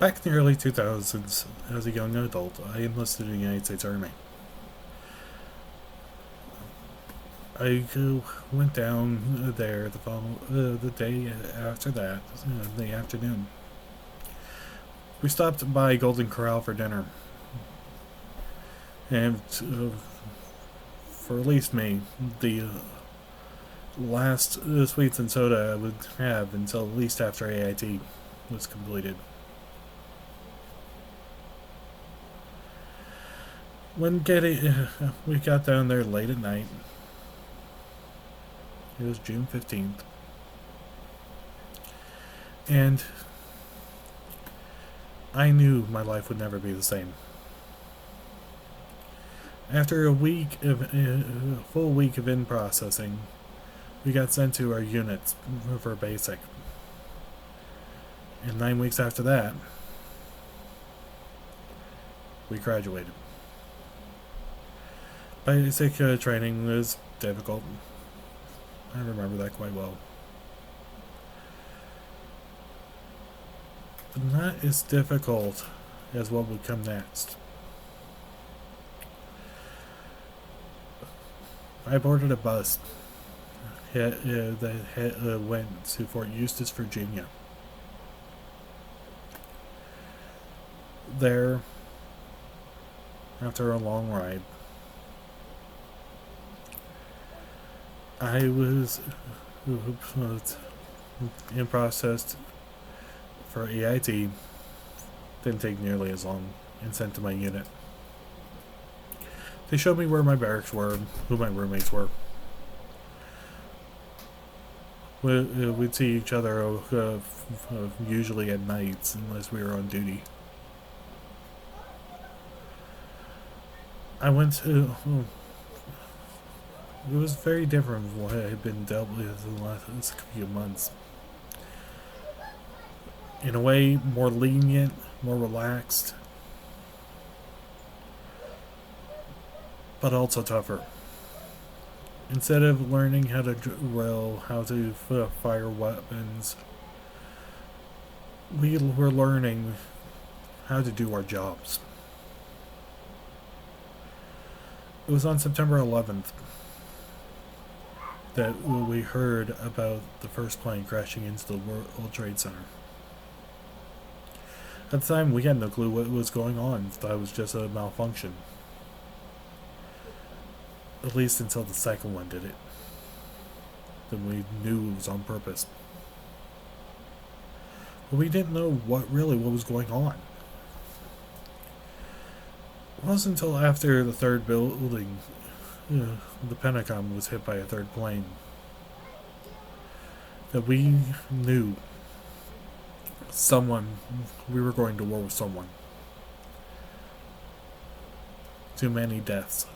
Back in the early 2000s, as a young adult, I enlisted in the United States Army. I went down there the day after that, in the afternoon. We stopped by Golden Corral for dinner, and for at least me, the last sweets and soda I would have until at least after AIT was completed. We got down there late at night. It was June 15th. And I knew my life would never be the same. After a full week of in processing, we got sent to our units for basic. And 9 weeks after that, we graduated. Basic training was difficult. I remember that quite well. But not as difficult as what would come next. I boarded a bus that went to Fort Eustis, Virginia. There, after a long ride, I was in process for EIT. Didn't take nearly as long, and sent to my unit. They showed me where my barracks were, who my roommates were. We'd see each other usually at nights, unless we were on duty. I went to... It was very different from what I had been dealt with in the last few months. In a way, more lenient, more relaxed, but also tougher. Instead of learning how to drill, how to fire weapons, we were learning how to do our jobs. It was on September 11th that we heard about the first plane crashing into the World Trade Center. At the time, we had no clue what was going on. Thought it was just a malfunction. At least until the second one did it. Then we knew it was on purpose. But we didn't know what was going on. It wasn't until after the third building, the Pentagon, was hit by a third plane, that we knew we were going to war with someone. Too many deaths.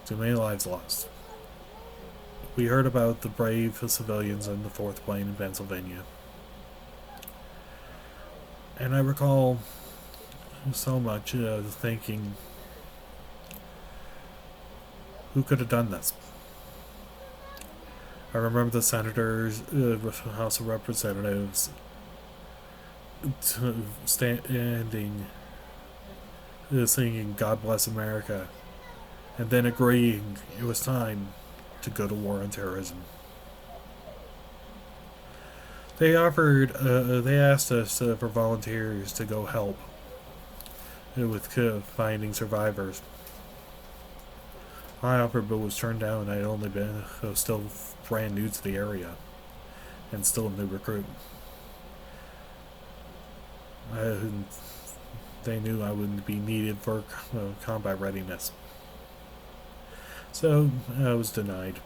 Too many lives lost. We heard about the brave civilians on the fourth plane in Pennsylvania. And I recall so much thinking, who could have done this? I remember the senators, House of Representatives, standing, singing "God Bless America," and then agreeing it was time to go to war on terrorism. They asked us for volunteers to go help with finding survivors. I offered but was turned down. I was still brand new to the area and still a new recruit. They knew I wouldn't be needed for combat readiness. So I was denied.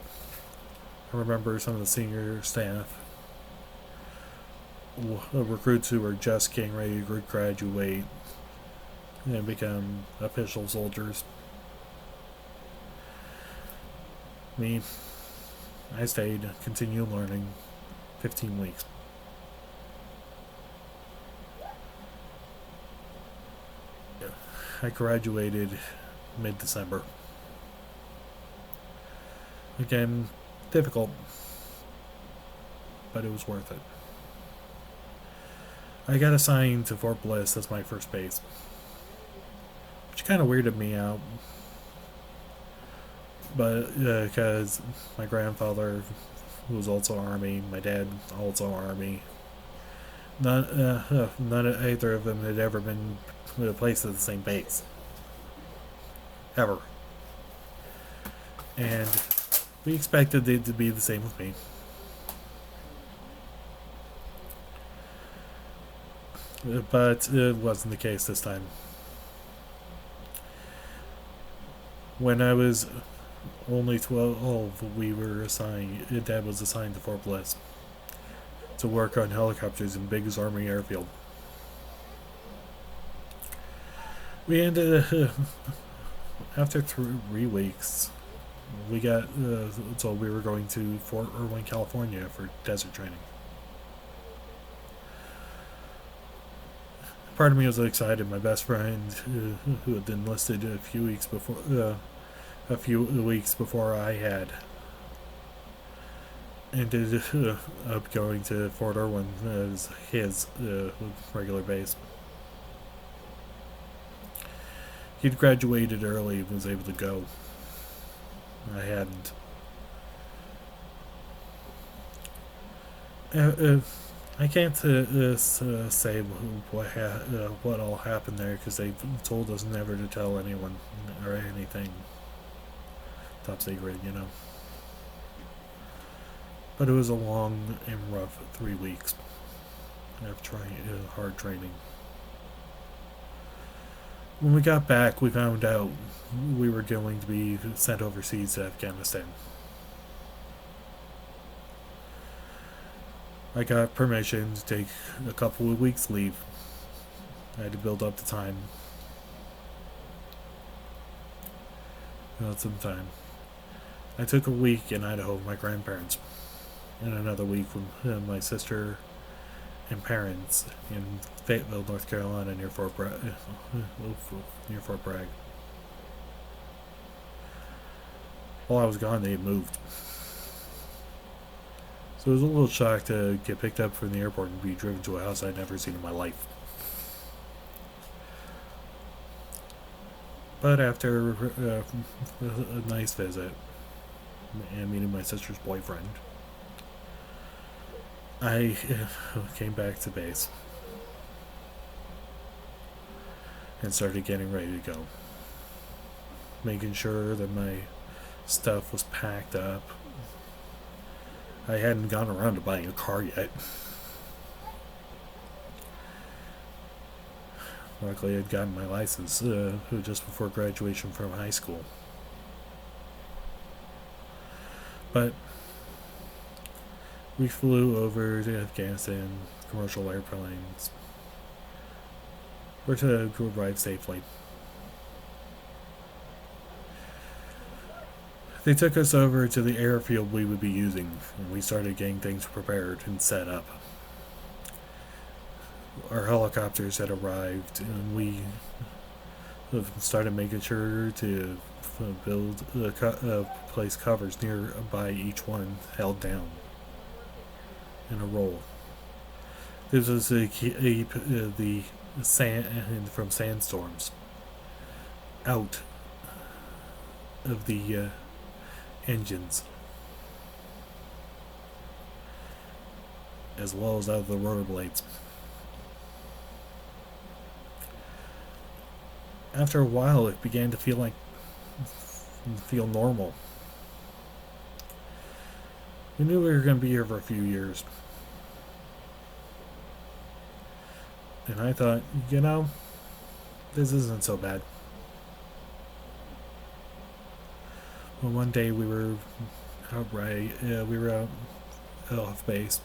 I remember some of the senior staff, recruits who were just getting ready to graduate and become official soldiers. Me, I stayed, continued learning, 15 weeks. I graduated mid-December. Again, difficult, but it was worth it. I got assigned to Fort Bliss as my first base, which kind of weirded me out. But because my grandfather was also Army, my dad also Army. None of either of them had ever been placed at the same base, ever, and we expected it to be the same with me. But it wasn't the case this time. When I was only 12, we were assigned. Dad was assigned to Fort Bliss to work on helicopters in Biggs Army Airfield. We ended after 3 weeks. We got told we were going to Fort Irwin, California for desert training. Part of me was excited. My best friend, who had enlisted a few weeks before I had, ended up going to Fort Irwin as his regular base. He'd graduated early and was able to go. I hadn't. I can't say what all happened there because they told us never to tell anyone or anything. Top secret, you know. But it was a long and rough 3 weeks of hard training. When we got back, we found out we were going to be sent overseas to Afghanistan. I got permission to take a couple of weeks leave. I had to build up the time. Some time. I took a week in Idaho with my grandparents, and another week with my sister and parents in Fayetteville, North Carolina, near Fort Bragg. While I was gone, they had moved. So it was a little shock to get picked up from the airport and be driven to a house I'd never seen in my life. But after a nice visit and meeting my sister's boyfriend, I came back to base and started getting ready to go. Making sure that my stuff was packed up. I hadn't gone around to buying a car yet. Luckily, I'd gotten my license just before graduation from high school. But we flew over to Afghanistan, commercial airplanes. We're to arrive safely. They took us over to the airfield we would be using, and we started getting things prepared and set up. Our helicopters had arrived, and we started making sure to build place covers nearby each one held down in a row. This was to keep the sand from sandstorms out of the engines, as well as out of the rotor blades. After a while, it began to feel normal. We knew we were going to be here for a few years. And I thought, this isn't so bad. Well, one day we were out off base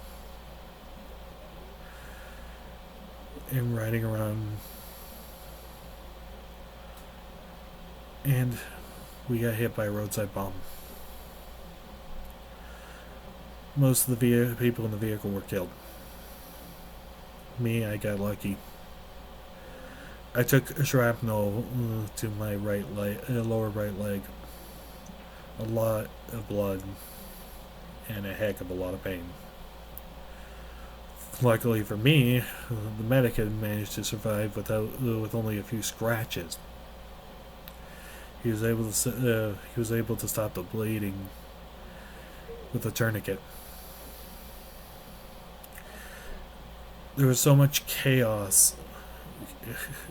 and riding around, and we got hit by a roadside bomb. Most of the people in the vehicle were killed. Me, I got lucky. I took a shrapnel to my lower right leg. A lot of blood and a heck of a lot of pain. Luckily for me, the medic had managed to survive with only a few scratches. He was able to stop the bleeding with a tourniquet. There was so much chaos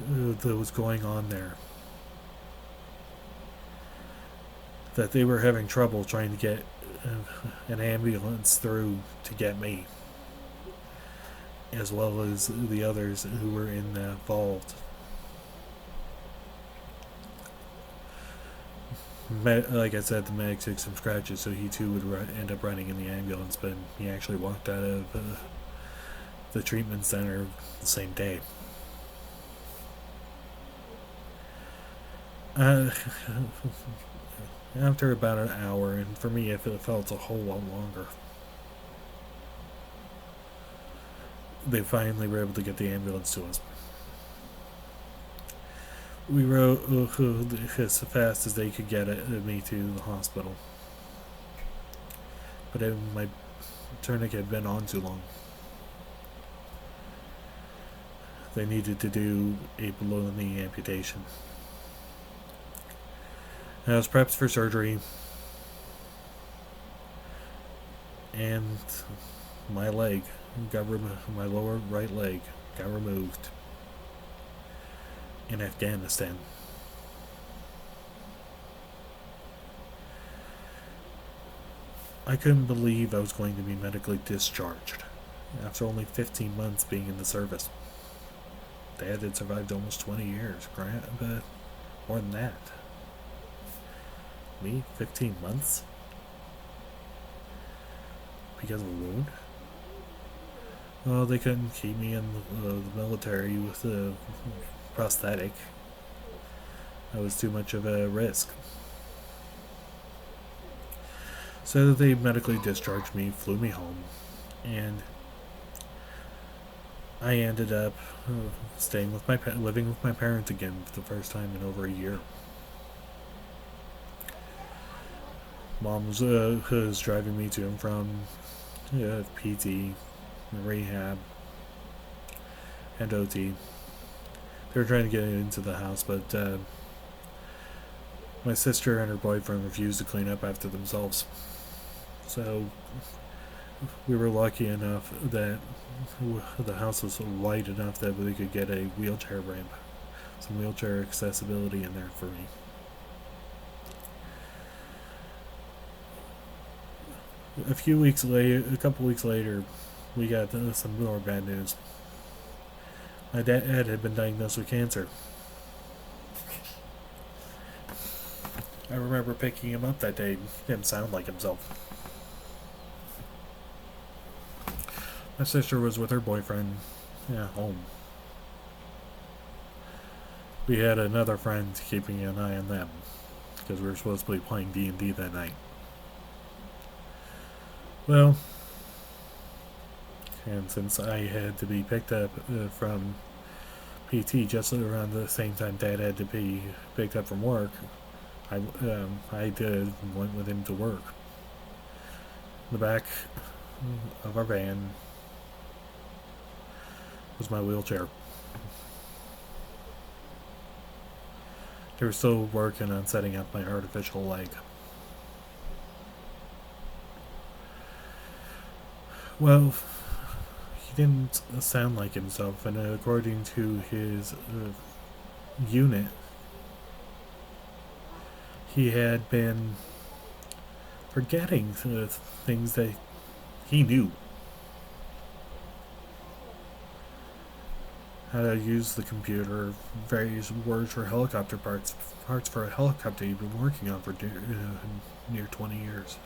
that was going on there that they were having trouble trying to get an ambulance through to get me, as well as the others who were involved. Like I said, the medic took some scratches, so he too would end up running in the ambulance, but he actually walked out of the treatment center the same day. After about an hour, and for me it felt a whole lot longer, they finally were able to get the ambulance to us. We rode as fast as they could get me to the hospital, but my tourniquet had been on too long. They needed to do a below-the-knee amputation. I was prepped for surgery, and my leg my lower right leg got removed in Afghanistan. I couldn't believe I was going to be medically discharged after only 15 months being in the service. Dad had survived almost 20 years, but more than that. Me, 15 months? Because of a wound? Well, they couldn't keep me in the military with a prosthetic. That was too much of a risk. So they medically discharged me, flew me home, and I ended up living with my parents again for the first time in over a year. Mom was driving me to and from PT, rehab, and OT. They were trying to get into the house, but my sister and her boyfriend refused to clean up after themselves. So we were lucky enough that the house was wide enough that we could get a wheelchair ramp, some wheelchair accessibility in there for me. A couple weeks later, we got some more bad news. My dad had been diagnosed with cancer. I remember picking him up that day. He didn't sound like himself. My sister was with her boyfriend home. We had another friend keeping an eye on them because we were supposed to be playing D&D that night. Well, and since I had to be picked up from PT just around the same time Dad had to be picked up from work, I went with him to work. In the back of our van was my wheelchair. They were still working on setting up my artificial leg. Well, he didn't sound like himself, and according to his unit, he had been forgetting things that he knew. How to use the computer, various words for helicopter parts for a helicopter he'd been working on for near 20 years.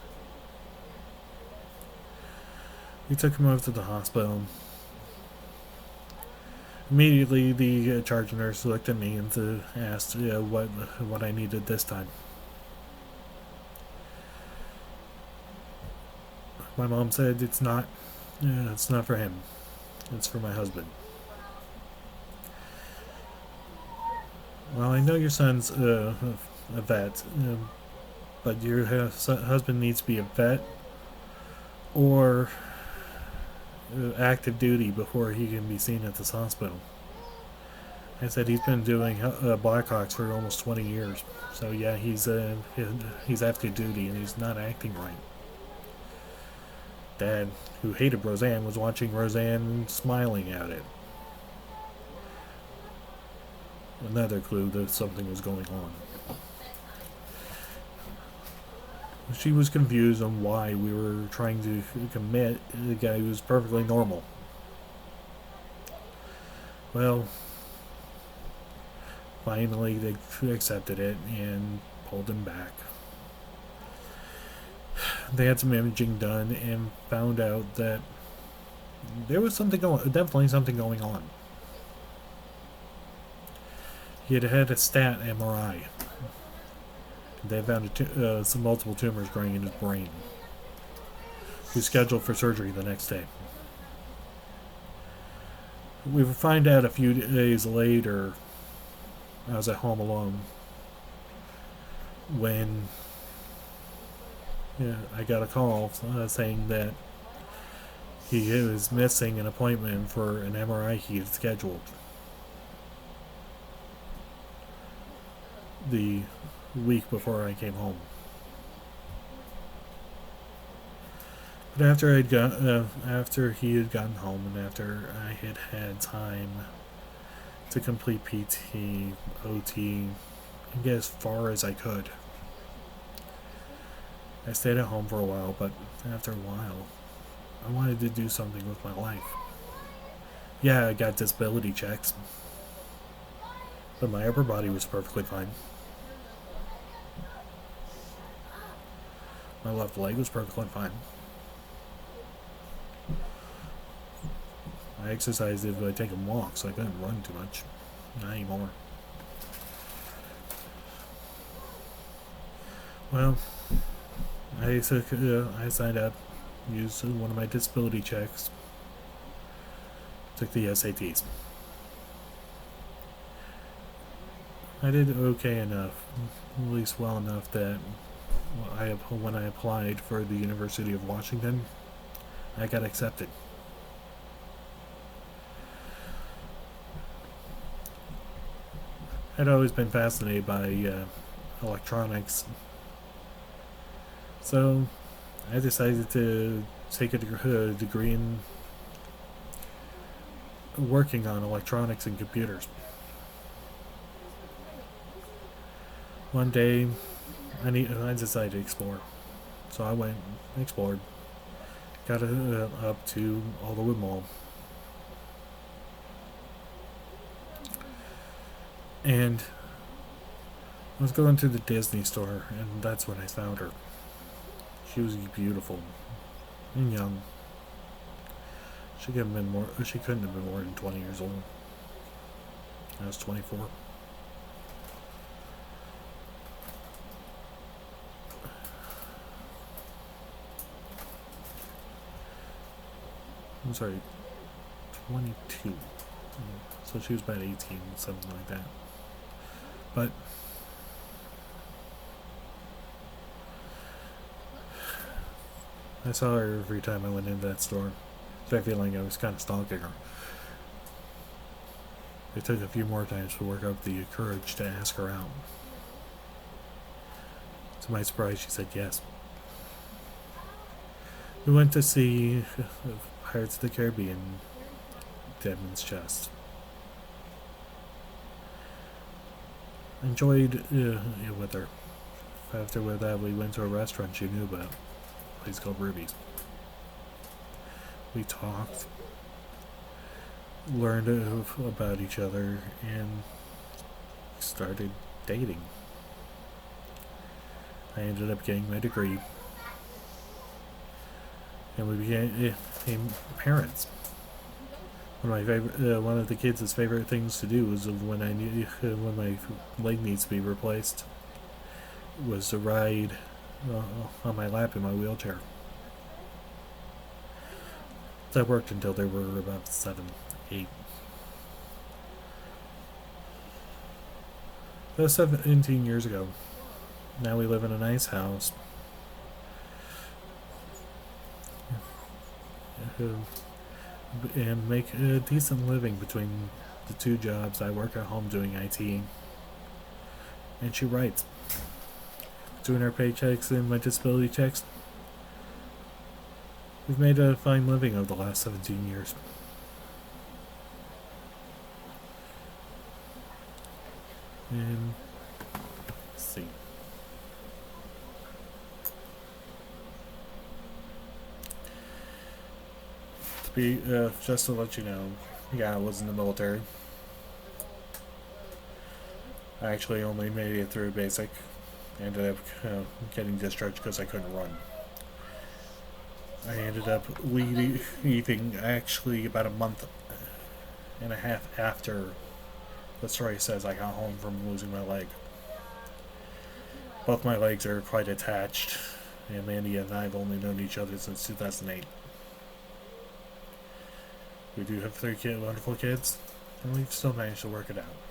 We took him over to the hospital. Immediately, the charge nurse looked at me and asked what I needed this time. My mom said it's not for him. It's for my husband. Well, I know your son's a vet, but your husband needs to be a vet or active duty before he can be seen at this hospital. I said he's been doing Blackhawks for almost 20 years. So yeah, he's active duty and he's not acting right. Dad, who hated Roseanne, was watching Roseanne smiling at it. Another clue that something was going on. She was confused on why we were trying to commit a guy who was perfectly normal. Well, finally they accepted it and pulled him back. They had some imaging done and found out that there was definitely something going on. He had had a stat MRI. They found some multiple tumors growing in his brain. He was scheduled for surgery the next day. We would find out a few days later. I was at home alone when I got a call saying that he was missing an appointment for an MRI he had scheduled the week before I came home. But after he had gotten home and after I had had time to complete PT, OT, and get as far as I could, I stayed at home for a while, but after a while, I wanted to do something with my life. Yeah, I got disability checks, but my upper body was perfectly fine. My left leg was perfectly fine. I exercised if I take a walk, so I couldn't run too much. Not anymore. Well, I signed up, used one of my disability checks, took the SATs. I did okay enough, at least well enough that when I applied for the University of Washington, I got accepted. I'd always been fascinated by electronics, so I decided to take a degree in working on electronics and computers. One day, I decided to explore, so I went and explored, got up to Alderwood Mall, and I was going to the Disney store, and that's when I found her. She was beautiful and young. She couldn't have been more than 20 years old. I was 24. I'm sorry, 22. So she was about 18, something like that. But I saw her every time I went into that store. So I feel like I was kind of stalking her. It took a few more times to work up the courage to ask her out. To my surprise, she said yes. We went to see Pirates of the Caribbean, Deadman's Chest. Enjoyed it with her. After that, we went to a restaurant she knew about, a place called Ruby's. We talked, learned about each other, and started dating. I ended up getting my degree, and we became parents. One of the kids' favorite things to do was when my leg needs to be replaced, was to ride on my lap in my wheelchair. That worked until they were about 7, 8. That was 17 years ago. Now we live in a nice house. and make a decent living between the two jobs. I work at home doing IT, and she writes. Between our paychecks and my disability checks, we've made a fine living over the last 17 years. And let's see. Just to let you know, yeah, I was in the military. I actually only made it through basic. I ended up getting discharged because I couldn't run. I ended up leaving actually about a month and a half after the story says I got home from losing my leg. Both my legs are quite attached, and Mandy and I have only known each other since 2008. We do have three wonderful kids, and we've still managed to work it out.